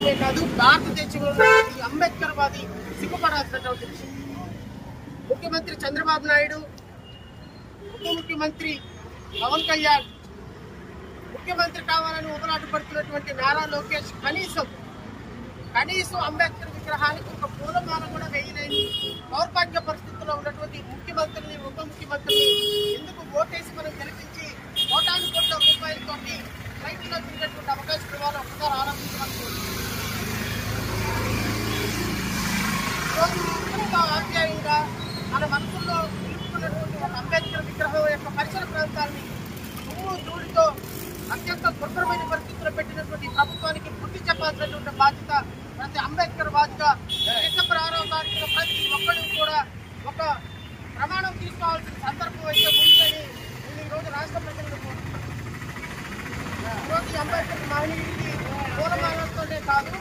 కాదు భారతదేశంలో ఉన్నటువంటి అంబేద్కర్ వాది సిగ్గుపడాల్సినటువంటి విషయం. ముఖ్యమంత్రి చంద్రబాబు నాయుడు, ఉప ముఖ్యమంత్రి పవన్ కళ్యాణ్, ముఖ్యమంత్రి కావాలని ఊబలాట పడుతున్నటువంటి నారా లోకేష్ కనీసం అంబేద్కర్ విగ్రహానికి ఒక పూలమాల కూడా వేయలేని దౌర్భాగ్య పరిస్థితుల్లో ఉన్నటువంటి ముఖ్యమంత్రిని, ఉప ముఖ్యమంత్రిని ఎందుకు ఓటేసి మనం గెలిపించి కోటాను కోట్ల రూపాయలతో రైతుల్లో తిరిగేటువంటి అవకాశం ఇవ్వాలి ఒకసారి ఆలోచించడానికి. ఈరోజు ఎంతో ఆప్యాయంగా మన మనసుల్లో నిలుపుకున్నటువంటి ఒక అంబేద్కర్ విగ్రహం యొక్క పరిసర ప్రాంతాన్ని దుమ్ము ధూళితో అత్యంత దుర్భరమైన పరిస్థితుల్లో పెట్టినటువంటి ప్రభుత్వానికి బుద్ధి చెప్పాల్సినటువంటి బాధ్యత ప్రతి అంబేద్కర్ వాదిగా డిసెంబర్ 6వ తారీఖున ప్రతి ఒక్కరు కూడా ఒక ప్రమాణం తీసుకోవాల్సిన సందర్భం అయితే ఉందని నేను ఈరోజు రాష్ట్ర ప్రజలను కోరుతున్నాను. ఈరోజు అంబేద్కర్ మహనీయుడికి పూలమాలతోనే కాదు,